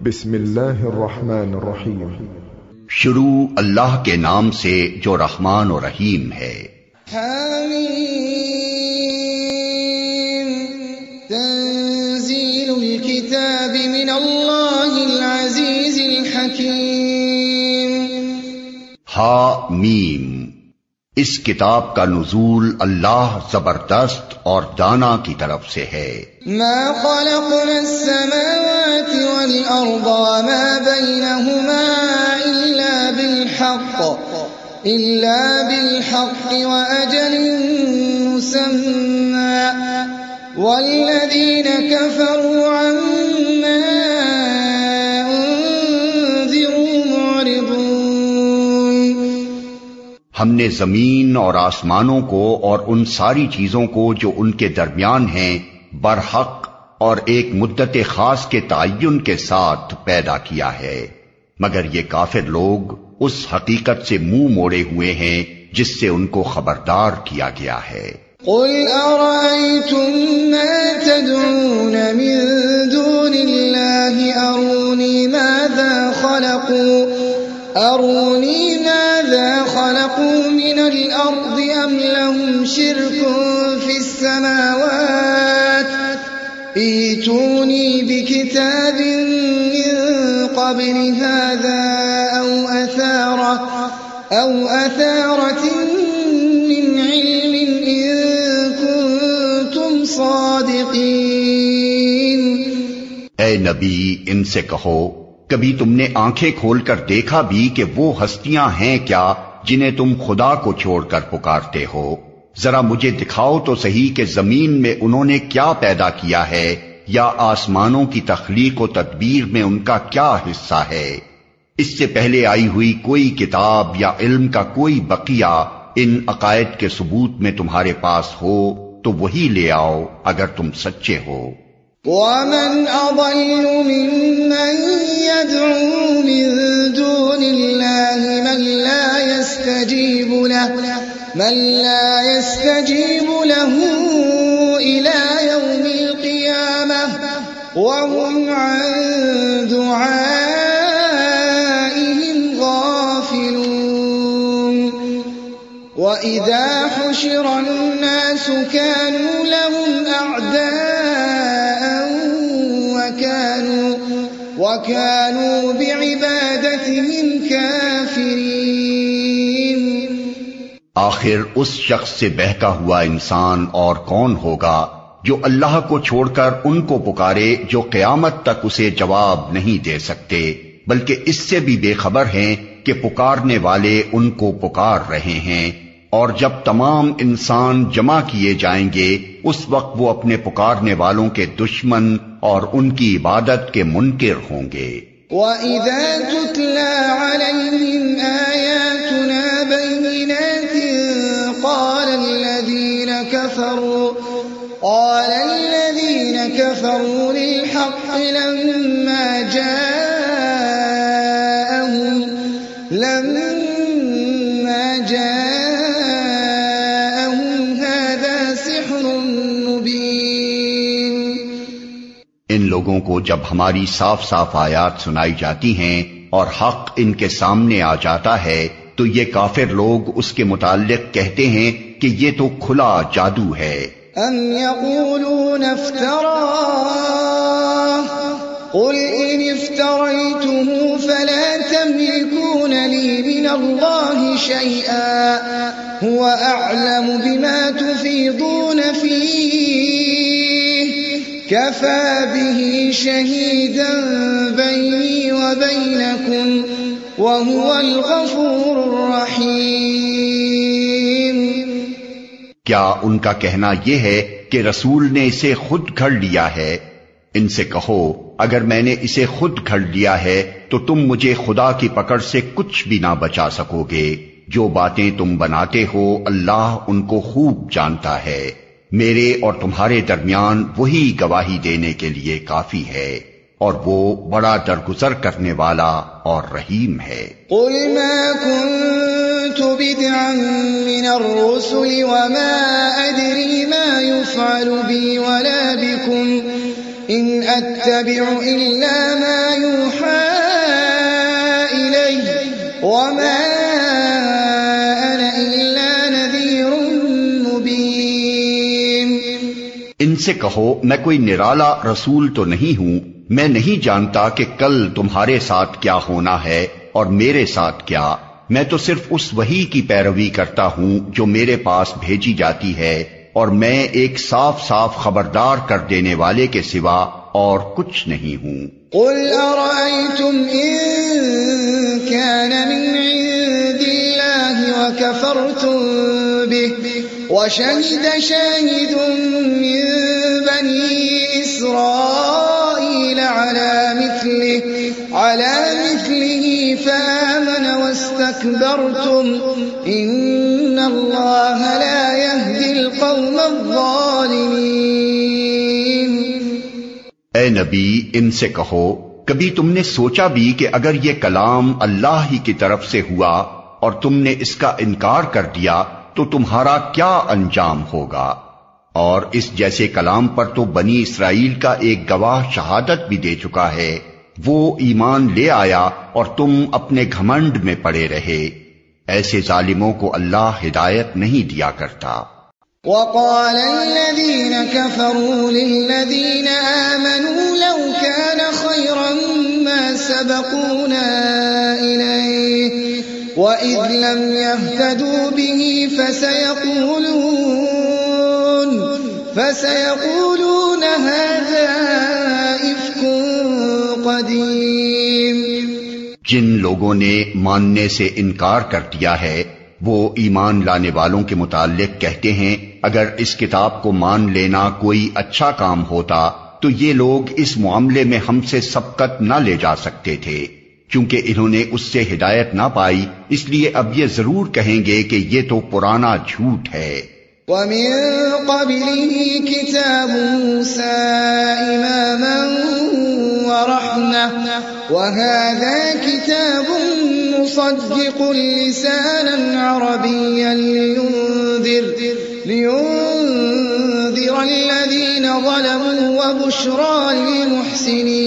بسم اللہ الرحمن الرحیم۔ شروع اللہ کے نام سے جو رحمان و رحیم ہے۔ حمیم تنزیل الکتاب من اللہ العزیز الحکیم۔ حامیم، اس کتاب کا نزول اللہ زبردست اور دانا کی طرف سے ہے۔ ما خلقنا السماوات والأرض وما بينهما إلا بالحق وأجل مسمى والذين كفروا عما أنذروا معرضون۔ ہم نے زمین اور آسمانوں کو اور ان ساری چیزوں کو جو ان کے درمیان ہیں برحق اور ایک مدت خاص کے تعین کے ساتھ پیدا کیا ہے، مگر یہ کافر لوگ اس حقیقت سے منہ موڑے ہوئے ہیں جس سے ان کو خبردار کیا گیا ہے۔ قل ارأيتم ما تدعون من دون الله أروني ماذا خلقوا من الأرض أم لهم شرك في السماوات ائتوني بكتاب من قبل هذا أو أثارة من علم إن كنتم صادقين۔ اے نبی، ان سے کہو، کبھی تم نے آنکھیں کھول کر دیکھا بھی کہ وہ ہستیاں ہیں کیا جنہیں تم خدا کو چھوڑ کر پکارتے ہو؟ ذرا مجھے دکھاؤ تو صحیح کہ زمین میں انہوں نے کیا پیدا کیا ہے، یا آسمانوں کی تخلیق و تدبیر میں ان کا کیا حصہ ہے۔ اس سے پہلے آئی ہوئی کوئی کتاب یا علم کا کوئی بقیہ ان عقائد کے ثبوت میں تمہارے پاس ہو تو وہی لے آؤ اگر تم سچے ہو۔ وَمَنْ أَضَلُّ مِمَّنْ يَدْعُو مِن دُونِ اللَّهِ مَنْ لَا يَسْتَجِيبُ لَهُ إِلَى يَوْمِ الْقِيَامَةِ وَهُمْ عَنْ دُعَائِهِمْ غَافِلُونَ۔ وَإِذَا حُشِرَ النَّاسُ كَانُوا لَهُمْ أَعْدَاءً وَكَانُوا بِعِبَادَتِهِمْ كَافِرِينَ۔ آخر اس شخص سے بہکا ہوا انسان اور کون ہوگا جو اللہ کو چھوڑ کر ان کو پکارے جو قیامت تک اسے جواب نہیں دے سکتے، بلکہ اس سے بھی بے خبر ہیں کہ پکارنے والے ان کو پکار رہے ہیں، اور جب تمام انسان جمع کیے جائیں گے اس وقت وہ اپنے پکارنے والوں کے دشمن اور ان کی عبادت کے منکر ہوں گے۔ وَإِذَا تُتْلَى عَلَيْهِمْ آيَاتُنَا بَيِّنَاتٍ قَالَ الَّذِينَ كَفَرُوا لِلْحَقِّ لَمَّا جَاءَهُمْ هَذَا سِحْرٌ مُبِينٌ۔ ان لوگوں کو جب ہماری صاف صاف آیات سنائی جاتی ہیں اور حق ان کے سامنے آ جاتا ہے تو یہ کافر لوگ اس کے متعلق کہتے ہیں کہ یہ تو کھلا جادو ہے۔ ام یقولون افتراه قل ان افتریته فلا تملكون لي من الله شيئا هو اعلم بما تفيضون فيه كفى به شهيدا بيني وبينكم وهو الغفور الرحيم۔ کیا ان کا کہنا یہ ہے کہ رسول نے اسے خود گھڑ لیا ہے؟ ان سے کہو، اگر میں نے اسے خود گھڑ لیا ہے تو تم مجھے خدا کی پکڑ سے کچھ بھی نہ بچا سکو گے۔ جو باتیں تم بناتے ہو اللہ ان کو خوب جانتا ہے۔ میرے اور تمہارے درمیان وہی گواہی دینے کے لیے کافی ہے، اور وہ بڑا درگزر کرنے والا اور رحیم ہے۔ قل ما كنت بدعا من الرسل وما أدري ما يفعل بي ولا بكم إن أتبع إلا ما يوحى سے کہو میں کوئی نرالا رسول تو نہیں ہوں، میں نہیں جانتا کہ کل تمہارے ساتھ کیا ہونا ہے اور میرے ساتھ کیا، میں تو صرف اس وحی کی پیروی کرتا ہوں جو میرے پاس بھیجی جاتی ہے، اور میں ایک صاف صاف خبردار کر دینے والے کے سوا اور کچھ نہیں ہوں۔ قل ارأيتم ان كان من عند الله وكفرتم به وشهد شاهد من بني إسرائيل على مثله فآمن واستكبرتم إن الله لا يهدي القوم الظالمين۔ اے نبی ان سے کہو کبھی تم نے سوچا بھی کہ اگر یہ کلام اللہ ہی کی طرف سے ہوا اور تم نے اس کا انکار کر دیا تو تمہارا کیا انجام ہوگا؟ اور اس جیسے کلام پر تو بنی اسرائیل کا ایک گواہ شہادت بھی دے چکا ہے، وہ ایمان لے آیا اور تم اپنے گھمنڈ میں پڑے رہے، ایسے ظالموں کو اللہ ہدایت نہیں دیا کرتا۔ وقال الذين كفروا للذين آمنوا لو كان خيرا ما سبقونا إليه وإذ لم يهتدوا به فسيقولون هذا إفك قديم۔ جن لوگوں نے ماننے سے انکار کر دیا ہے وہ ایمان لانے والوں کے متعلق کہتے ہیں اگر اس کتاب کو مان لینا کوئی اچھا کام ہوتا تو یہ لوگ اس معاملے میں ہم سے سبقت نہ لے جا سکتے تھے، چونکہ انہوں نے اس سے ہدایت نہ پائی، اس لیے اب یہ ضرور کہیں گے کہ یہ تو پرانا جھوٹ ہے۔ وَمِن قَبْلِهِ كِتَابُ مُوسَىٰ إِمَامًا وَرَحْمَةً وَهَٰذَا كِتَابٌ مُصَدِّقٌ لِّسَانًا عَرَبِيًّا لِّيُنذِرَ الَّذِينَ ظَلَمُوا وَبُشْرَىٰ لِلْمُحْسِنِينَ۔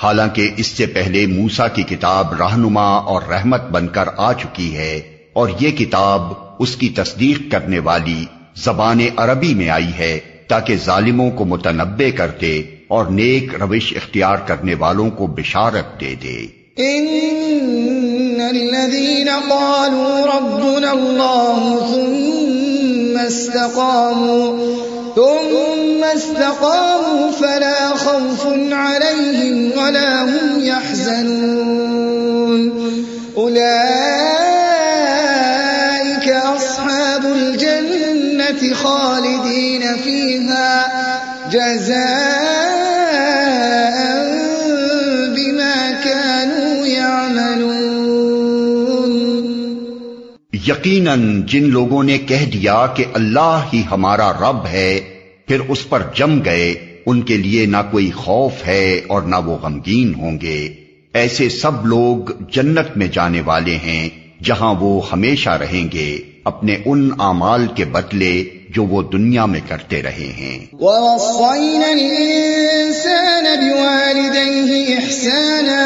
حالانکہ اس سے پہلے موسیٰ کی کتاب رہنما اور رحمت بن کر آ چکی ہے، اور یہ کتاب اس کی تصدیق کرنے والی زبان عربی میں آئی ہے تاکہ ظالموں کو متنبہ کر دے اور نیک روش اختیار کرنے والوں کو بشارت دے دے۔ ان الذين قالوا ربنا الله ثم استقاموا فلا خوف عليهم ولا هم يحزنون أولئك أصحاب الجنة خالدين فيها جزاء بما كانوا يعملون۔ یقیناً جن لوگوں نے کہہ دیا کہ اللہ ہی ہمارا رب ہے پھر اس پر جم گئے، ان کے لیے نہ کوئی خوف ہے اور نہ وہ غمگین ہوں گے، ایسے سب لوگ جنت میں جانے والے ہیں جہاں وہ ہمیشہ رہیں گے اپنے ان اعمال کے بدلے جو وہ دنیا میں کرتے رہے ہیں۔ وَوَصَّيْنَا الْإِنسَانَ بِوَالِدَيْهِ إِحْسَانًا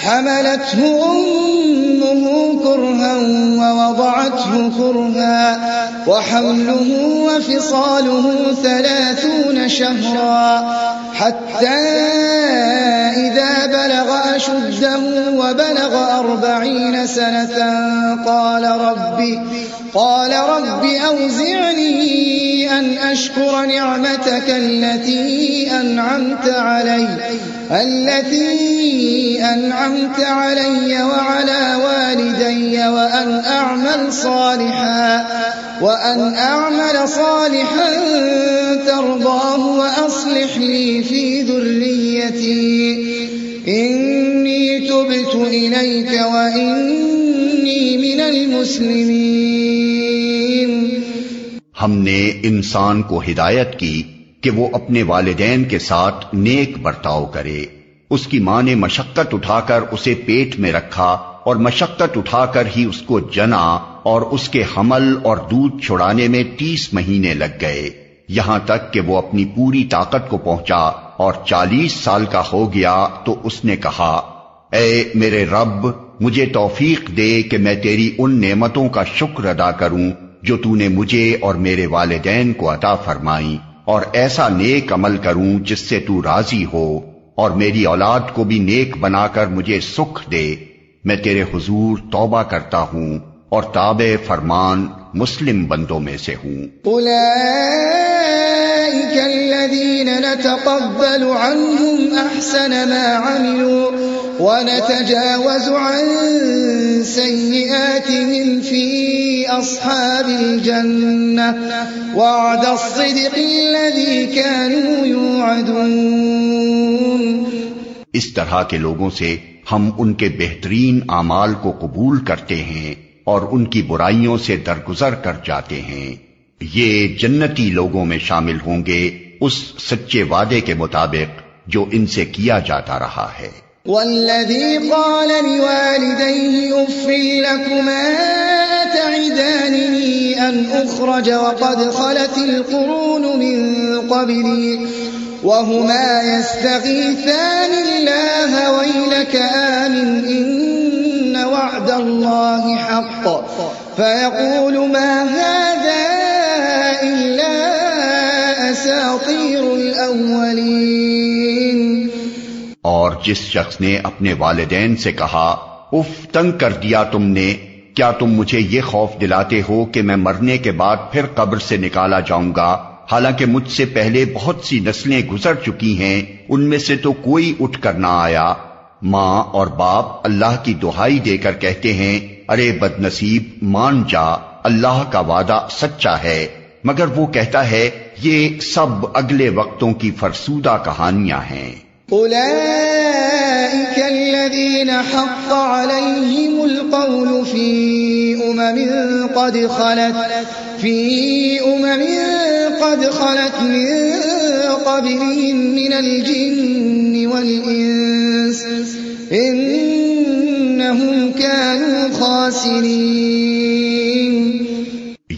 حَمَلَتْهُ أُمُّهُ كُرْهًا وَوَضَعَتْهُ كُرْهًا وَحَمْلُهُ وَفِصَالُهُ 30 شهرا حتى إذا بلغ أشده وبلغ 40 سنة قال رب أوزعني أن أشكر نعمتك التي أنعمت علي وعلى والدي وأن أعمل صالحا ترضاه وأصلح لي في ذريتي إني تبت إليك وإني من المسلمين۔ ہم نے انسان کو ہدایت کی کہ وہ اپنے والدین کے ساتھ نیک برتاؤ کرے۔ اس کی ماں نے مشقت اٹھا کر اسے پیٹ میں رکھا اور مشقت اٹھا کر ہی اس کو جنا، اور اس کے حمل اور دودھ چھڑانے میں 30 مہینے لگ گئے، یہاں تک کہ وہ اپنی پوری طاقت کو پہنچا اور 40 سال کا ہو گیا تو اس نے کہا، اے میرے رب، مجھے توفیق دے کہ میں تیری ان نعمتوں کا شکر ادا کروں جو تو نے مجھے اور میرے والدین کو عطا فرمائی، اور ایسا نیک عمل کروں جس سے تو راضی ہو، اور میری اولاد کو بھی نیک بنا کر مجھے سکھ دے، میں تیرے حضور توبہ کرتا ہوں اور تابع فرمان مسلم بندوں میں سے ہوں۔ أولئك الذين نتقبل عنهم أحسن ما عملوا ونتجاوز عن سيئاتهم في أصحاب الجنة وعد الصدق الذي كانوا يوعدون۔ اس طرح کے لوگوں سے ہم ان کے بہترین اعمال کو قبول کرتے ہیں اور ان کی برائیوں سے درگزر کر جاتے ہیں۔ یہ جنتی لوگوں میں شامل ہوں گے اس سچے وعدے کے مطابق جو ان سے کیا جاتا رہا ہے۔ والذي قال لوالديه اف لكما أتعدانني أن أخرج وقد خلت القرون من قبلي وهما يستغيثان الله ويلك آمن إن وعد الله حق فيقول ما هذا إلا أساطير الأولين۔ اور جس شخص نے اپنے والدین سے کہا اف تنگ کر دیا تم نے، کیا تم مجھے یہ خوف دلاتے ہو کہ میں مرنے کے بعد پھر قبر سے نکالا جاؤں گا، حالانکہ مجھ سے پہلے بہت سی نسلیں گزر چکی ہیں، ان میں سے تو کوئی اٹھ کر نہ آیا۔ ماں اور باپ اللہ کی دہائی دے کر کہتے ہیں ارے بد نصیب مان جا، اللہ کا وعدہ سچا ہے، مگر وہ کہتا ہے یہ سب اگلے وقتوں کی فرسودہ کہانیاں ہیں۔ أولئك الذين حق عليهم القول في أمم قد خلت من قبلهم من الجن والإنس إنهم كانوا خاسرين۔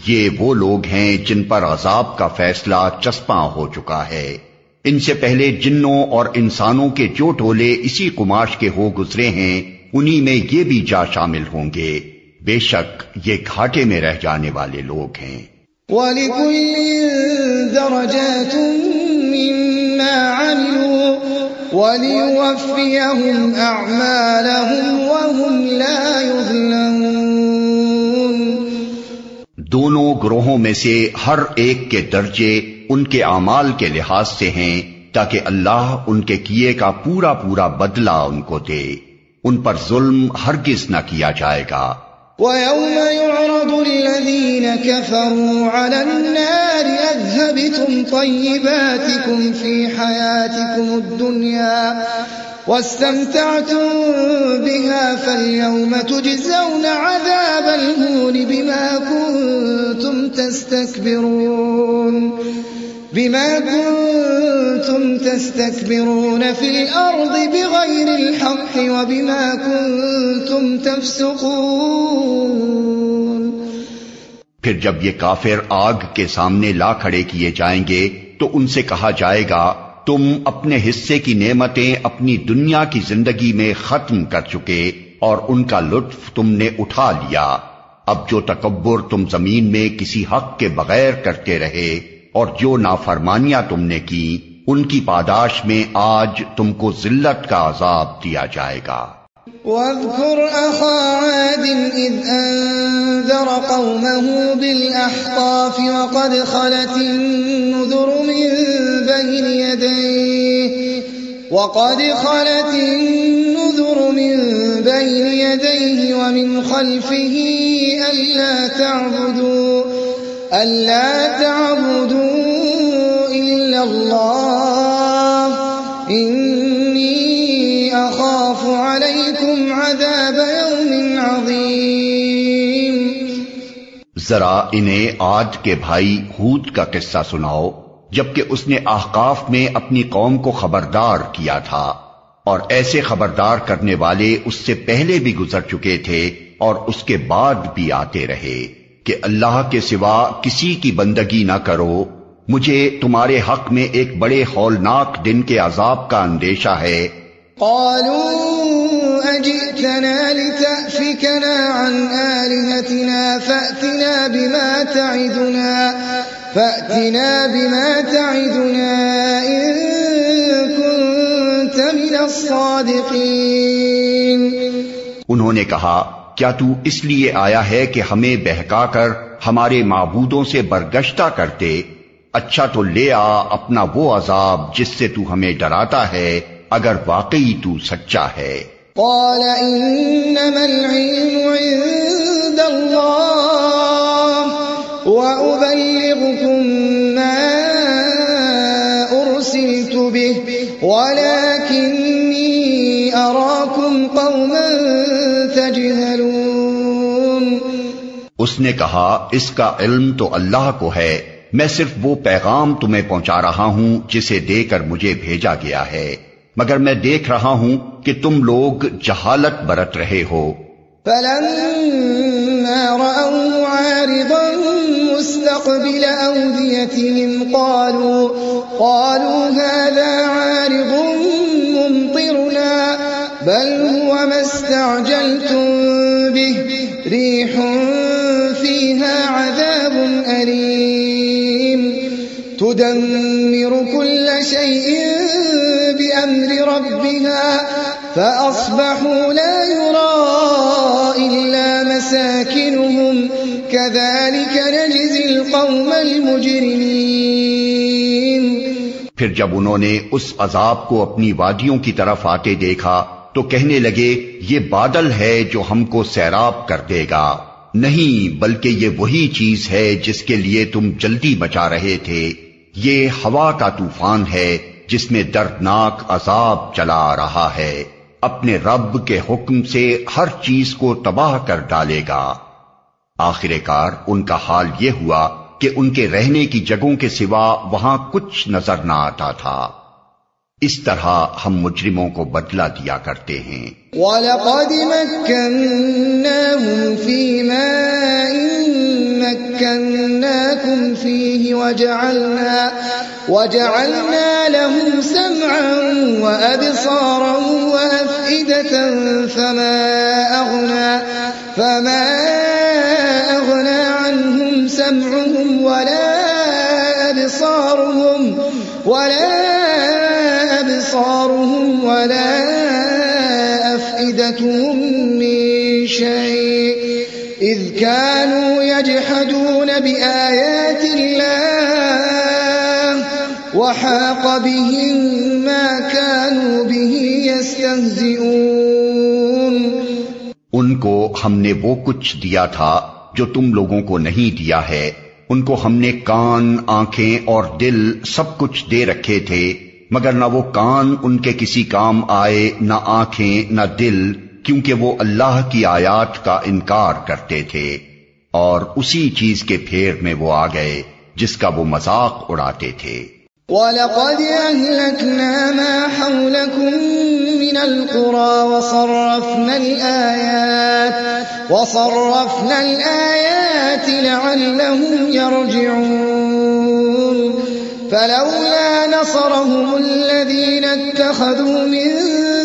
یہ وہ لوگ ہیں جن پر عذاب کا فیصلہ چسپاں ہو چکا ہے، ان سے پہلے جنوں اور انسانوں کے جو ٹولے اسی قماش کے ہو گزرے ہیں انہی میں یہ بھی جا شامل ہوں گے، بے شک یہ گھاٹے میں رہ جانے والے لوگ ہیں۔ وَلِكُلٍّ دَرَجَاتٌ مِّمَّا عَمِلُوا وَلِيُوَفِّيَهُمْ أَعْمَالَهُمْ وَهُمْ لَا يُظْلَمُونَ۔ دونوں گروہوں میں سے ہر ایک کے درجے ان کے اعمال کے لحاظ سے ہیں تاکہ اللہ ان کے کیے کا پورا پورا بدلہ ان کو دے، ان پر ظلم ہرگز نہ کیا جائے گا۔ وَيَوْمَ يُعْرَضُ الَّذِينَ كَفَرُوا عَلَى النَّارِ أَذْهَبْتُمْ طَيِّبَاتِكُمْ فِي حَيَاتِكُمُ الدُّنْيَا وَاسْتَمْتَعْتُمْ بِهَا فَالْيَوْمَ تُجْزَوْنَ عَذَابَ الْهُونِ بِمَا كُنتُمْ تستكبرون في الأرض بغير الحق وبما كنتم تفسقون۔ پھر جب یہ کافر آگ کے سامنے لا کھڑے کیے جائیں گے تو ان سے کہا جائے گا تم اپنے حصے کی نعمتیں اپنی دنیا کی زندگی میں ختم کر چکے اور ان کا لطف تم نے اٹھا لیا، اب جو تکبر تم زمین میں کسی حق کے بغیر کرتے رہے اور جو نافرمانیاں تم نے کی ان کی پاداش میں آج تم کو ذلت کا عذاب دیا جائے گا۔ وَاذْكُرْ أَخَا عَادٍ إِذْ أَنذَرَ قَوْمَهُ بِالْأَحْقَافِ وَقَدْ خَلَتِ النُّذُرُ مِن بَيْنِ يَدَيْهِ وَمِنْ خَلْفِهِ أَلَّا تَعْبُدُوا إِلَّا اللَّهَ إِنِّي أَخَافُ عَلَيْكُمْ عَذَابَ يَوْمٍ عَظِيمٍ۔ ذرا انہیں عاد کے بھائی ہود کا قصہ سناؤ جبکہ اس نے احقاف میں اپنی قوم کو خبردار کیا تھا، اور ایسے خبردار کرنے والے اس سے پہلے بھی گزر چکے تھے اور اس کے بعد بھی آتے رہے کہ اللہ کے سوا کسی کی بندگی نہ کرو، مجھے تمہارے حق میں ایک بڑے ہولناک دن کے عذاب کا اندیشہ ہے۔ قالوا أجئتنا لتأفكنا عن آلهتنا فأتنا بما تعدنا إن كنت من الصادقين. انہوں نے کہا کیا تو اس لیے آیا ہے کہ ہمیں بہکا کر ہمارے معبودوں سے برگشتہ کرتے؟ اچھا تو لے آ اپنا وہ عذاب جس سے تو ہمیں ڈراتا ہے اگر واقعی تو سچا ہے۔ قال انما العلم عند الله وأبلغكم ما أرسلت به ولكني أراكم قوما تجهلون۔ اس نے کہا اس کا علم تو اللہ کو ہے، میں صرف وہ پیغام تمہیں پہنچا رہا ہوں جسے دے کر مجھے بھیجا گیا ہے، مگر میں دیکھ رہا ہوں کہ تم لوگ جہالت برت رہے ہو۔ فلما رأوه عارضا مستقبل أوديتهم قالوا هذا عارض ممطرنا بل هو ما استعجلتم به ريح فيها عذاب أليم تدمر كل شيء بأمر ربها فأصبحوا لا يرى إلا مساكنهم كذلك نجزي القوم المجرمين۔ پھر جب انہوں نے اس عذاب کو اپنی وادیوں کی طرف آتے دیکھا تو کہنے لگے یہ بادل ہے جو ہم کو سیراب کر دے گا، نہیں بلکہ یہ وہی چیز ہے جس کے لیے تم جلدی مچا رہے تھے، یہ ہوا کا طوفان ہے جس میں دردناک عذاب چلا آ رہا ہے، اپنے رب کے حکم سے ہر چیز کو تباہ کر ڈالے گا۔ آخر کار ان کا حال یہ ہوا کہ ان کے رہنے کی جگہوں کے سوا وہاں کچھ نظر نہ آتا تھا۔ اس طرح ہم مجرموں کو بدلہ دیا کرتے ہیں۔ وَلَقَدْ مَكَّنَّاهُمْ فِي مَاءٍ مَكَّنَّاكُمْ فِيهِ وَجَعَلْنَا لَهُمْ سَمْعًا وَأَبْصَارًا وَأَفْئِدَةً فَمَا أَغْنَى عَنْهُمْ سَمْعُهُمْ وَلَا أَبْصَارُهُمْ وَلَا أَفْئِدَتُهُمْ مِنْ شَيْءٍ إِذْ كَانُوا يَجْحَدُونَ بِآيَاتِ اللَّهِ وَحَاقَ بِهِمْ مَا كَانُوا بِهِ يَسْتَهْزِئُونَ۔ ان کو ہم نے وہ کچھ دیا تھا جو تم لوگوں کو نہیں دیا ہے، ان کو ہم نے کان، آنکھیں اور دل سب کچھ دے رکھے تھے، مگر نہ وہ کان ان کے کسی کام آئے، نہ آنکھیں، نہ دل، کیونکہ وہ اللہ کی آیات کا انکار کرتے تھے، اور اسی چیز کے پھیر میں وہ آ گئے جس کا وہ مذاق اڑاتے تھے۔ وَلَقَدْ أَهْلَكْنَا مَا حَوْلَكُمْ مِنَ الْقُرَى وَصَرَّفْنَا الْآيَاتِ لَعَلَّهُمْ يَرْجِعُونَ فَلَوْلَا نَصَرَهُمُ الَّذِينَ اتَّخَذُوا مِن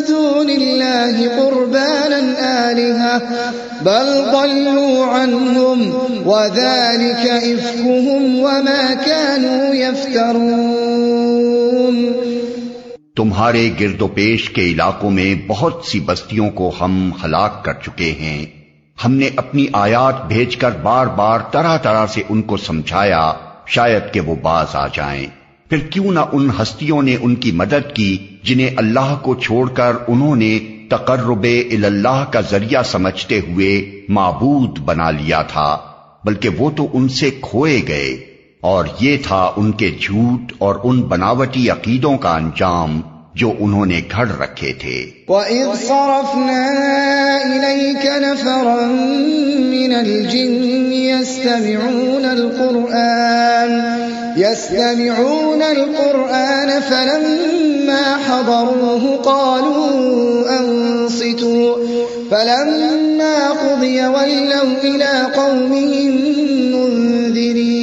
دُونِ اللَّهِ قُرْبَانًا آلِهَةً بَلْ ضَلُّوا عَنْهُمْ وَذَلِكَ إِفْكُهُمْ وَمَا كَانُوا يَفْتَرُونَ۔ تمہارے گرد و پیش کے علاقوں میں بہت سی بستیوں کو ہم ہلاک کر چکے ہیں، ہم نے اپنی آیات بھیج کر بار بار طرح طرح سے ان کو سمجھایا شاید کہ وہ باز آ جائیں۔ پھر کیوں نہ ان ہستیوں نے ان کی مدد کی جنہیں اللہ کو چھوڑ کر انہوں نے تقرب اللہ کا ذریعہ سمجھتے ہوئے معبود بنا لیا تھا، بلکہ وہ تو ان سے کھوئے گئے، اور یہ تھا ان کے جھوٹ اور ان بناوٹی عقیدوں کا انجام جو انہوں نے گھڑ رکھے تھے۔ وَإِذْ صَرَفْنَا إِلَيْكَ نَفَرًا مِنَ الْجِنِّ يَسْتَمِعُونَ الْقُرْآنَ فَلَمَّا حَضَرُوهُ قَالُوا أَنصِتُوا فَلَمَّا قُضِيَ وَلَّوْا إِلَىٰ قَوْمِهِمْ مُنذِرِينَ۔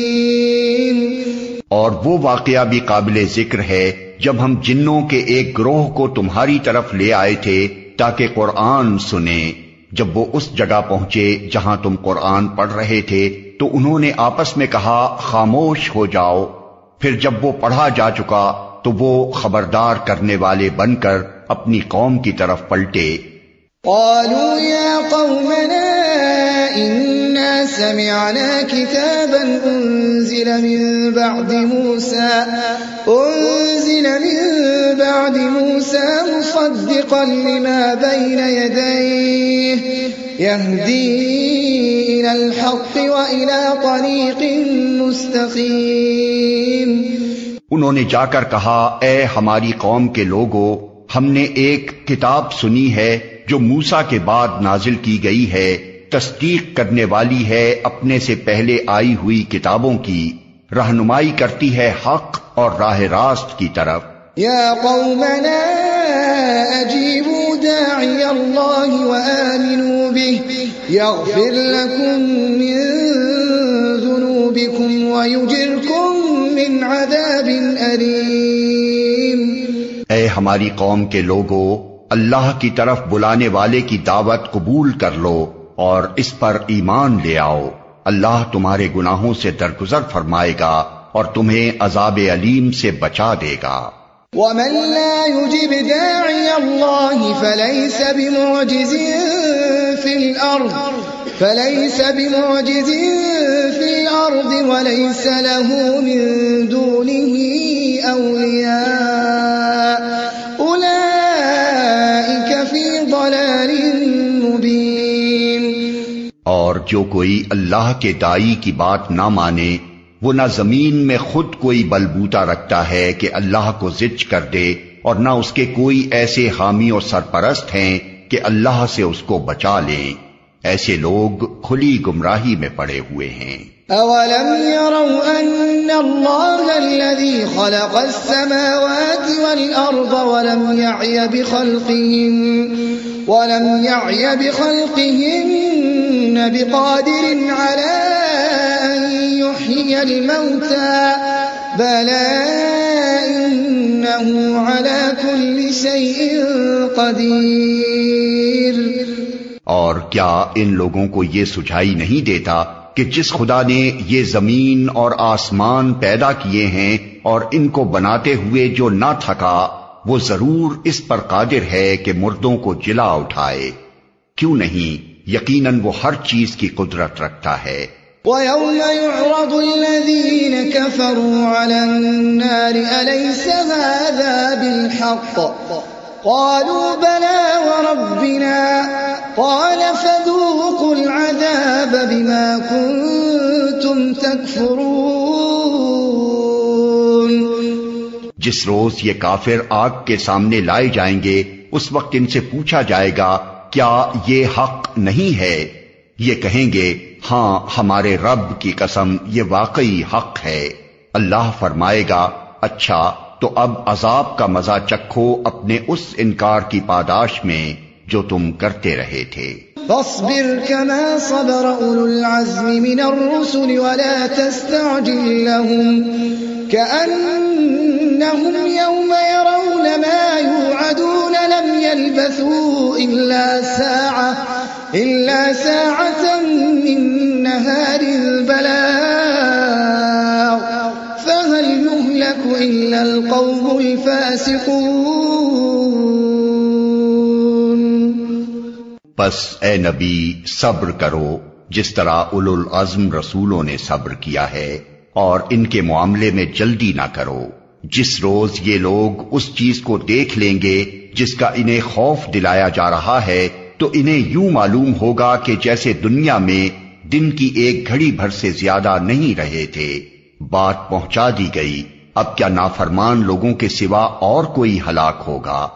اور وہ واقعہ بھی قابل ذکر ہے جب ہم جنوں کے ایک گروہ کو تمہاری طرف لے آئے تھے تاکہ قرآن سنیں، جب وہ اس جگہ پہنچے جہاں تم قرآن پڑھ رہے تھے تو انہوں نے آپس میں کہا خاموش ہو جاؤ، پھر جب وہ پڑھا جا چکا تو وہ خبردار کرنے والے بن کر اپنی قوم کی طرف پلٹے۔ قالوا يا قومنا إنا سمعنا كتابا أنزل من بعد موسى مصدقا لما بين يديه يهدي إلى الحق وإلى طريق مستقيم۔ انہوں نے جا کر کہا اے ہماری قوم کے لوگو، ہم نے ایک کتاب سنی ہے جو موسیٰ کے بعد نازل کی گئی ہے، تصدیق کرنے والی ہے اپنے سے پہلے آئی ہوئی کتابوں کی، رہنمائی کرتی ہے حق اور راہ راست کی طرف۔ یا قومنا اجیبوا داعی اللہ وآمنوا به یغفر لکم من ذنوبکم ویجرکم من عذاب علیم۔ اے ہماری قوم کے لوگو، اللہ کی طرف بلانے والے کی دعوت قبول کر لو اور اس پر ایمان لے آؤ، اللہ تمہارے گناہوں سے درگزر فرمائے گا اور تمہیں عذاب علیم سے بچا دے گا۔ ومن لا يجب داعي الله فليس بمعجز في الأرض وليس له من دونه أولياء أولئك في ضلال مبين۔ اور جو کوئی اللہ کے داعی کی بات نہ مانے، وہ نہ زمین میں خود کوئی بلبوتا رکھتا ہے کہ اللہ کو زج کر دے، اور نہ اس کے کوئی ایسے حامی اور سرپرست ہیں کہ اللہ سے اس کو بچا لیں۔ ایسے لوگ کھلی گمراہی میں پڑے ہوئے ہیں۔ اولم يروا ان اللہ الذي خلق السماوات والارض ولم يعي بخلقهن بقادر على ان يحيي الموتى بلى انه على كل شيء قدیر۔ اور کیا ان لوگوں کو یہ سجھائی نہیں دیتا کہ جس خدا نے یہ زمین اور آسمان پیدا کیے ہیں اور ان کو بناتے ہوئے جو نہ تھکا، وہ ضرور اس پر قادر ہے کہ مردوں کو جلا اٹھائے؟ کیوں نہیں، یقیناً وہ ہر چیز کی قدرت رکھتا ہے۔ وَيَوْمَ يُعْرَضُ الَّذِينَ كَفَرُوا عَلَى النَّارِ أَلَيْسَ هَذَا بِالْحَقِّ قَالُوا بَلَى وَرَبِّنَا قَالَ فَذُوقُوا الْعَذَابَ بِمَا كُنتُمْ تَكْفُرُونَ۔ جس روز یہ کافر آگ کے سامنے لائے جائیں گے، اس وقت ان سے پوچھا جائے گا کیا یہ حق نہیں ہے؟ یہ کہیں گے ہاں ہمارے رب کی قسم یہ واقعی حق ہے۔ اللہ فرمائے گا اچھا تو اب عذاب کا مزہ چکھو اپنے اس انکار کی پاداش میں جو تم کرتے رہے تھے۔ فاصبر كما صبر أولو العزم من الرسل ولا تستعجل لهم كأنهم يوم يرون ما يوعدون لم يلبثوا إلا ساعة من نهار البلاغ فهل يهلك إلا القوم الفاسقون۔ بس اے نبی صبر کرو جس طرح اولو العزم رسولوں نے صبر کیا ہے، اور ان کے معاملے میں جلدی نہ کرو۔ جس روز یہ لوگ اس چیز کو دیکھ لیں گے جس کا انہیں خوف دلایا جا رہا ہے تو انہیں یوں معلوم ہوگا کہ جیسے دنیا میں دن کی ایک گھڑی بھر سے زیادہ نہیں رہے تھے۔ بات پہنچا دی گئی، اب کیا نافرمان لوگوں کے سوا اور کوئی ہلاک ہوگا؟